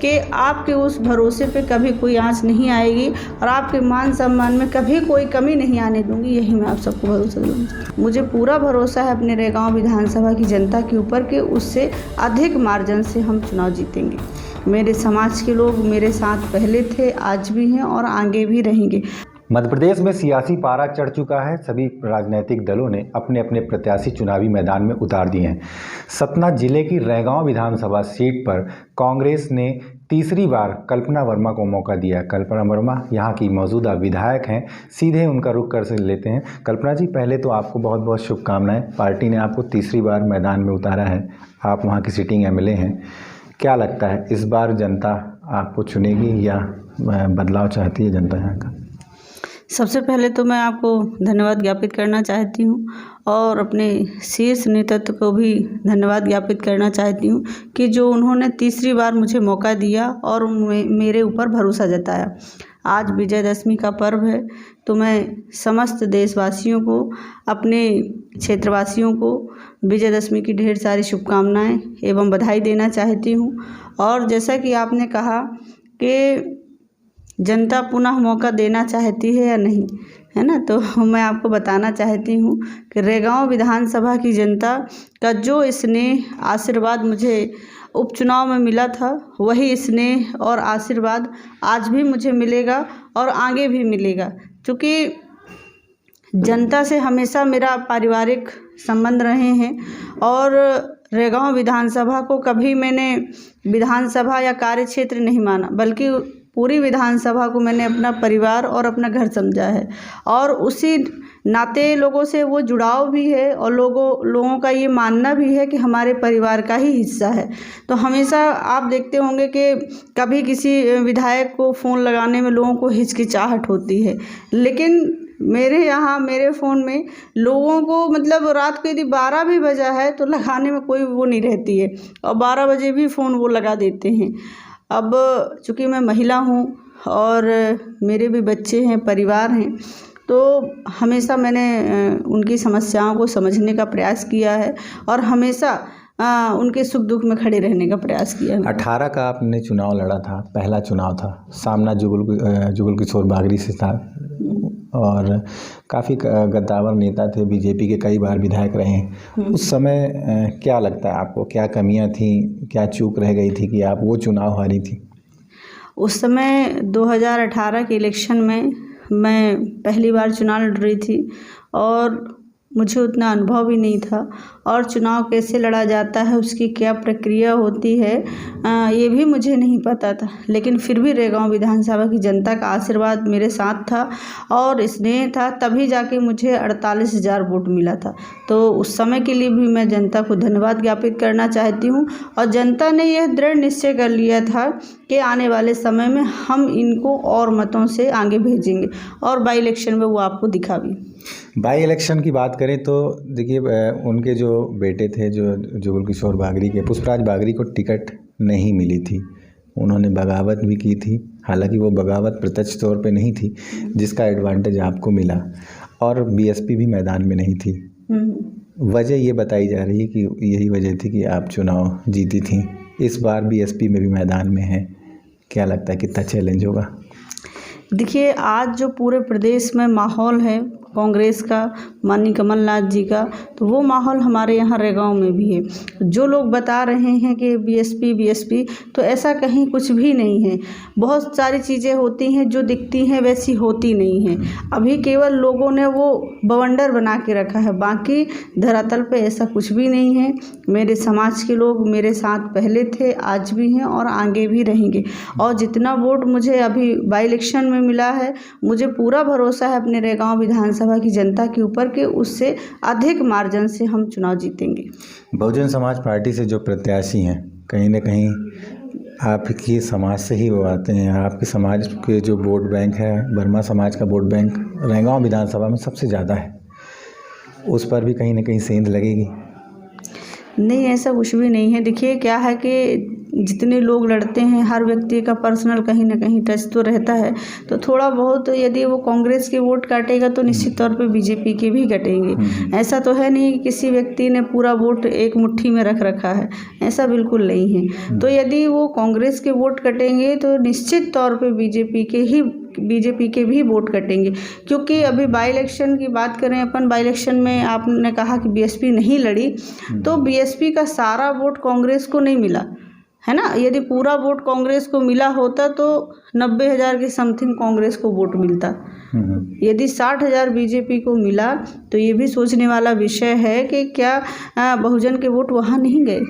कि आपके उस भरोसे पे कभी कोई आँच नहीं आएगी और आपके मान सम्मान में कभी कोई कमी नहीं आने दूंगी। यही मैं आप सबको भरोसा दूँगी। मुझे पूरा भरोसा है अपने रैगांव विधानसभा की जनता के ऊपर कि उससे अधिक मार्जिन से हम चुनाव जीतेंगे। मेरे समाज के लोग मेरे साथ पहले थे, आज भी हैं और आगे भी रहेंगे। मध्य प्रदेश में सियासी पारा चढ़ चुका है। सभी राजनीतिक दलों ने अपने अपने प्रत्याशी चुनावी मैदान में उतार दिए हैं। सतना जिले की रैगांव विधानसभा सीट पर कांग्रेस ने तीसरी बार कल्पना वर्मा को मौका दिया। कल्पना वर्मा यहाँ की मौजूदा विधायक हैं। सीधे उनका रुख कर लेते हैं। कल्पना जी, पहले तो आपको बहुत बहुत शुभकामनाएं। पार्टी ने आपको तीसरी बार मैदान में उतारा है। आप वहाँ की सिटिंग एमएलए हैं। क्या लगता है, इस बार जनता आपको चुनेगी या बदलाव चाहती है जनता यहाँ का? सबसे पहले तो मैं आपको धन्यवाद ज्ञापित करना चाहती हूँ और अपने शीर्ष नेतृत्व को भी धन्यवाद ज्ञापित करना चाहती हूँ कि जो उन्होंने तीसरी बार मुझे मौका दिया और मेरे ऊपर भरोसा जताया। आज विजयदशमी का पर्व है, तो मैं समस्त देशवासियों को, अपने क्षेत्रवासियों को विजयदशमी की ढेर सारी शुभकामनाएं एवं बधाई देना चाहती हूँ। और जैसा कि आपने कहा कि जनता पुनः मौका देना चाहती है या नहीं, है ना, तो मैं आपको बताना चाहती हूँ कि रैगांव विधानसभा की जनता का जो स्नेह आशीर्वाद मुझे उपचुनाव में मिला था, वही स्नेह और आशीर्वाद आज भी मुझे मिलेगा और आगे भी मिलेगा। क्योंकि जनता से हमेशा मेरा पारिवारिक संबंध रहे हैं और रैगांव विधानसभा को कभी मैंने विधानसभा या कार्यक्षेत्र नहीं माना, बल्कि पूरी विधानसभा को मैंने अपना परिवार और अपना घर समझा है। और उसी नाते लोगों से वो जुड़ाव भी है और लोगों का ये मानना भी है कि हमारे परिवार का ही हिस्सा है। तो हमेशा आप देखते होंगे कि कभी किसी विधायक को फ़ोन लगाने में लोगों को हिचकिचाहट होती है, लेकिन मेरे यहाँ मेरे फ़ोन में लोगों को मतलब रात को यदि 12 भी बजा है तो लगाने में कोई वो नहीं रहती है और 12 बजे भी फ़ोन वो लगा देते हैं। अब चूँकि मैं महिला हूँ और मेरे भी बच्चे हैं, परिवार हैं, तो हमेशा मैंने उनकी समस्याओं को समझने का प्रयास किया है और हमेशा उनके सुख दुख में खड़े रहने का प्रयास किया है। 18 का आपने चुनाव लड़ा था, पहला चुनाव था, सामना जुगल किशोर बागरी से था और काफ़ी गद्दावर नेता थे, बीजेपी के कई बार विधायक रहे हैं। उस समय क्या लगता है आपको, क्या कमियां थी, क्या चूक रह गई थी कि आप वो चुनाव हारी थी? उस समय 2018 के इलेक्शन में मैं पहली बार चुनाव लड़ रही थी और मुझे उतना अनुभव भी नहीं था और चुनाव कैसे लड़ा जाता है, उसकी क्या प्रक्रिया होती है, ये भी मुझे नहीं पता था। लेकिन फिर भी रैगांव विधानसभा की जनता का आशीर्वाद मेरे साथ था और स्नेह था, तभी जाके मुझे 48,000 वोट मिला था। तो उस समय के लिए भी मैं जनता को धन्यवाद ज्ञापित करना चाहती हूँ। और जनता ने यह दृढ़ निश्चय कर लिया था कि आने वाले समय में हम इनको और मतों से आगे भेजेंगे और बाई इलेक्शन में वो आपको दिखा भी। बाई इलेक्शन की बात करें तो देखिए, उनके जो बेटे थे, जो जुगल किशोर बागरी के, पुष्पराज बागरी को टिकट नहीं मिली थी। उन्होंने बगावत भी की थी, हालांकि वो बगावत प्रत्यक्ष तौर पे नहीं थी जिसका एडवांटेज आपको मिला, और बीएसपी भी मैदान में नहीं थी। वजह ये बताई जा रही है कि यही वजह थी कि आप चुनाव जीती थी। इस बार बीएसपी में भी मैदान में है, क्या लगता है कितना चैलेंज होगा? देखिए, आज जो पूरे प्रदेश में माहौल है कांग्रेस का, माननीय कमलनाथ जी का, तो वो माहौल हमारे यहाँ रैगांव में भी है। जो लोग बता रहे हैं कि बीएसपी, तो ऐसा कहीं कुछ भी नहीं है। बहुत सारी चीज़ें होती हैं जो दिखती हैं वैसी होती नहीं हैं। अभी केवल लोगों ने वो बवंडर बना के रखा है, बाकी धरातल पे ऐसा कुछ भी नहीं है। मेरे समाज के लोग मेरे साथ पहले थे, आज भी हैं और आगे भी रहेंगे। और जितना वोट मुझे अभी बाई इलेक्शन में मिला है, मुझे पूरा भरोसा है अपने रैगांव विधानसभा की जनता के ऊपर कि उससे अधिक मार्जिन से हम चुनाव जीतेंगे। बहुजन समाज पार्टी से जो प्रत्याशी हैं, कहीं ना कहीं आपकी समाज से ही वो आते हैं। आपके समाज के जो वोट बैंक है, वर्मा समाज का वोट बैंक रैगांव विधानसभा में सबसे ज़्यादा है, उस पर भी कहीं ना कहीं सेंध लगेगी? नहीं, ऐसा कुछ भी नहीं है। देखिए क्या है कि जितने लोग लड़ते हैं हर व्यक्ति का पर्सनल कहीं ना कहीं टच तो रहता है, तो थोड़ा बहुत यदि वो कांग्रेस के वोट काटेगा तो निश्चित तौर पे बीजेपी के भी कटेंगे। ऐसा तो है नहीं कि किसी व्यक्ति ने पूरा वोट एक मुट्ठी में रख रखा है, ऐसा बिल्कुल नहीं है। तो यदि वो कांग्रेस के वोट कटेंगे तो निश्चित तौर पे बीजेपी के भी वोट कटेंगे, क्योंकि अभी बाई इलेक्शन की बात करें अपन, बाई इलेक्शन में आपने कहा कि बीएसपी नहीं लड़ी, तो बीएसपी का सारा वोट कांग्रेस को नहीं मिला है ना। यदि पूरा वोट कांग्रेस को मिला होता तो 90,000 के समथिंग कांग्रेस को वोट मिलता। यदि 60,000 बीजेपी को मिला तो ये भी सोचने वाला विषय है कि क्या बहुजन के वोट वहाँ नहीं गए,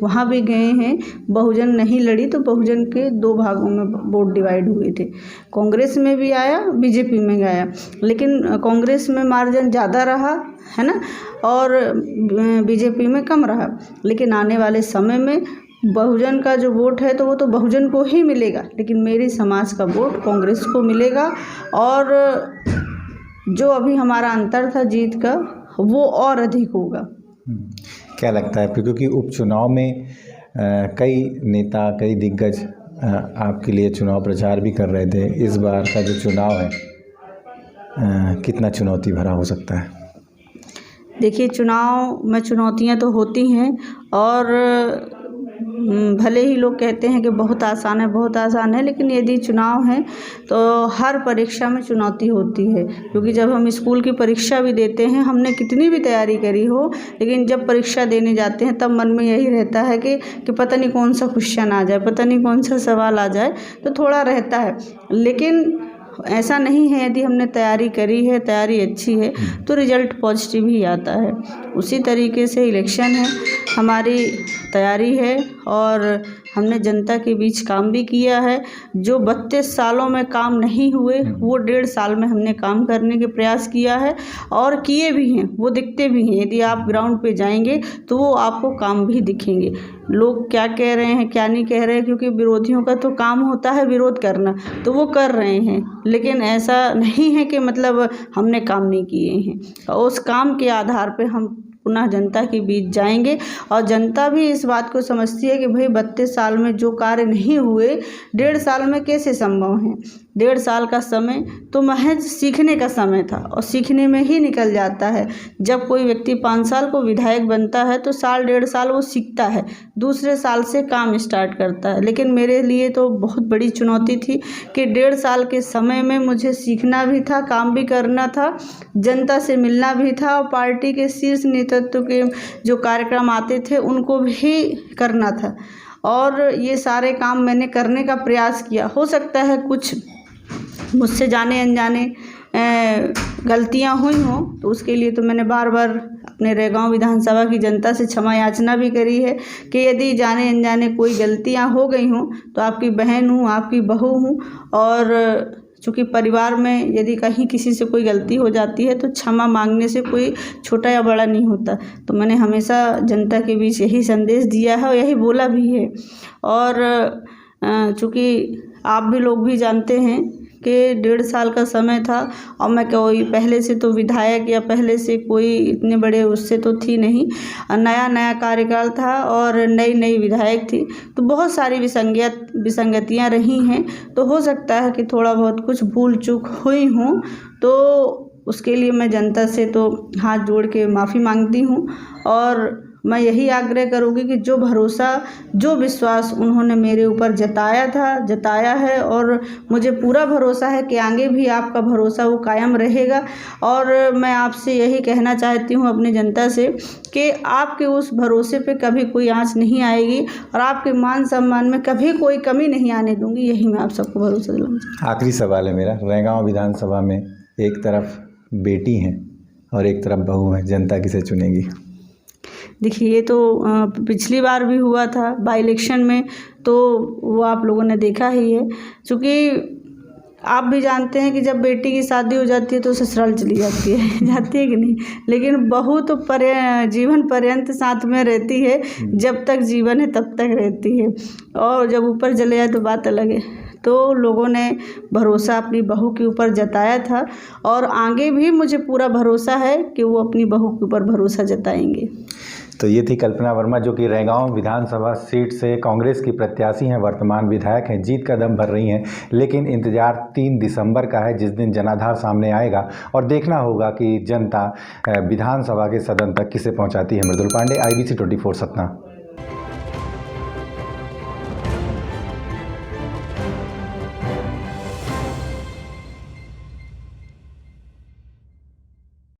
वहाँ भी गए हैं। बहुजन नहीं लड़ी तो बहुजन के 2 भागों में वोट डिवाइड हुए थे, कांग्रेस में भी आया, बीजेपी में गया, लेकिन कांग्रेस में मार्जिन ज़्यादा रहा है ना और बीजेपी में कम रहा। लेकिन आने वाले समय में बहुजन का जो वोट है तो वो तो बहुजन को ही मिलेगा, लेकिन मेरे समाज का वोट कांग्रेस को मिलेगा। और जो अभी हमारा अंतर था जीत का वो और अधिक होगा। क्या लगता है, क्योंकि उपचुनाव में कई नेता, कई दिग्गज आपके लिए चुनाव प्रचार भी कर रहे थे, इस बार का जो चुनाव है कितना चुनौती भरा हो सकता है? देखिए, चुनाव में चुनौतियां तो होती हैं और भले ही लोग कहते हैं कि बहुत आसान है, बहुत आसान है, लेकिन यदि चुनाव है तो हर परीक्षा में चुनौती होती है। क्योंकि जब हम स्कूल की परीक्षा भी देते हैं, हमने कितनी भी तैयारी करी हो, लेकिन जब परीक्षा देने जाते हैं तब मन में यही रहता है कि पता नहीं कौन सा क्वेश्चन आ जाए, पता नहीं कौन सा सवाल आ जाए, तो थोड़ा रहता है। लेकिन ऐसा नहीं है, यदि हमने तैयारी करी है, तैयारी अच्छी है, तो रिजल्ट पॉजिटिव ही आता है। उसी तरीके से इलेक्शन है, हमारी तैयारी है और हमने जनता के बीच काम भी किया है। जो 32 सालों में काम नहीं हुए वो 1.5 साल में हमने काम करने के प्रयास किया है और किए भी हैं, वो दिखते भी हैं। यदि आप ग्राउंड पे जाएंगे तो वो आपको काम भी दिखेंगे। लोग क्या कह रहे हैं, क्या नहीं कह रहे हैं, क्योंकि विरोधियों का तो काम होता है विरोध करना, तो वो कर रहे हैं, लेकिन ऐसा नहीं है कि मतलब हमने काम नहीं किए हैं। उस काम के आधार पे हम पुनः जनता के बीच जाएंगे और जनता भी इस बात को समझती है कि भाई 32 साल में जो कार्य नहीं हुए 1.5 साल में कैसे संभव हैं। 1.5 साल का समय तो महज सीखने का समय था और सीखने में ही निकल जाता है। जब कोई व्यक्ति 5 साल को विधायक बनता है तो 1.5 साल वो सीखता है, दूसरे साल से काम स्टार्ट करता है। लेकिन मेरे लिए तो बहुत बड़ी चुनौती थी कि 1.5 साल के समय में मुझे सीखना भी था, काम भी करना था, जनता से मिलना भी था और पार्टी के शीर्ष नेतृत्व के जो कार्यक्रम आते थे उनको भी करना था। और ये सारे काम मैंने करने का प्रयास किया। हो सकता है कुछ मुझसे जाने अनजाने गलतियां हुई हों, तो उसके लिए तो मैंने बार बार अपने रैगांव विधानसभा की जनता से क्षमा याचना भी करी है कि यदि जाने अनजाने कोई गलतियां हो गई हों तो आपकी बहन हूँ, आपकी बहू हूँ, और चूँकि परिवार में यदि कहीं किसी से कोई गलती हो जाती है तो क्षमा मांगने से कोई छोटा या बड़ा नहीं होता। तो मैंने हमेशा जनता के बीच यही संदेश दिया है और यही बोला भी है। और चूँकि आप भी लोग भी जानते हैं कि 1.5 साल का समय था और मैं कोई पहले से तो विधायक या पहले से कोई इतने बड़े उससे तो थी नहीं, नया कार्यकाल था और नई विधायक थी, तो बहुत सारी विसंगतियां रही हैं। तो हो सकता है कि थोड़ा बहुत कुछ भूल चूक हुई हूँ, तो उसके लिए मैं जनता से तो हाथ जोड़ के माफ़ी मांगती हूँ। और मैं यही आग्रह करूँगी कि जो भरोसा, जो विश्वास उन्होंने मेरे ऊपर जताया है, और मुझे पूरा भरोसा है कि आगे भी आपका भरोसा वो कायम रहेगा। और मैं आपसे यही कहना चाहती हूँ अपनी जनता से कि आपके उस भरोसे पे कभी कोई आँच नहीं आएगी और आपके मान सम्मान में कभी कोई कमी नहीं आने दूँगी। यही मैं आप सबको भरोसा दिलाना चाहती हूँ। आखिरी सवाल है मेरा, रैगांव विधानसभा में एक तरफ बेटी हैं और एक तरफ बहू है, जनता किसे चुनेगी? देखिए, ये तो पिछली बार भी हुआ था बाई इलेक्शन में, तो वो आप लोगों ने देखा ही है। क्योंकि आप भी जानते हैं कि जब बेटी की शादी हो जाती है तो ससुराल चली जाती है जाती है कि नहीं, लेकिन बहू तो जीवन पर्यंत साथ में रहती है, जब तक जीवन है तब तक रहती है, और जब ऊपर चले जाए तो बात अलग है। तो लोगों ने भरोसा अपनी बहू के ऊपर जताया था और आगे भी मुझे पूरा भरोसा है कि वो अपनी बहू के ऊपर भरोसा जताएंगे। तो ये थी कल्पना वर्मा, जो कि रैगांव विधानसभा सीट से कांग्रेस की प्रत्याशी हैं, वर्तमान विधायक हैं, जीत का दम भर रही हैं। लेकिन इंतजार 3 दिसंबर का है, जिस दिन जनाधार सामने आएगा और देखना होगा कि जनता विधानसभा के सदन तक किसे पहुंचाती है। मृदुल पांडे, IBC 24 सतना।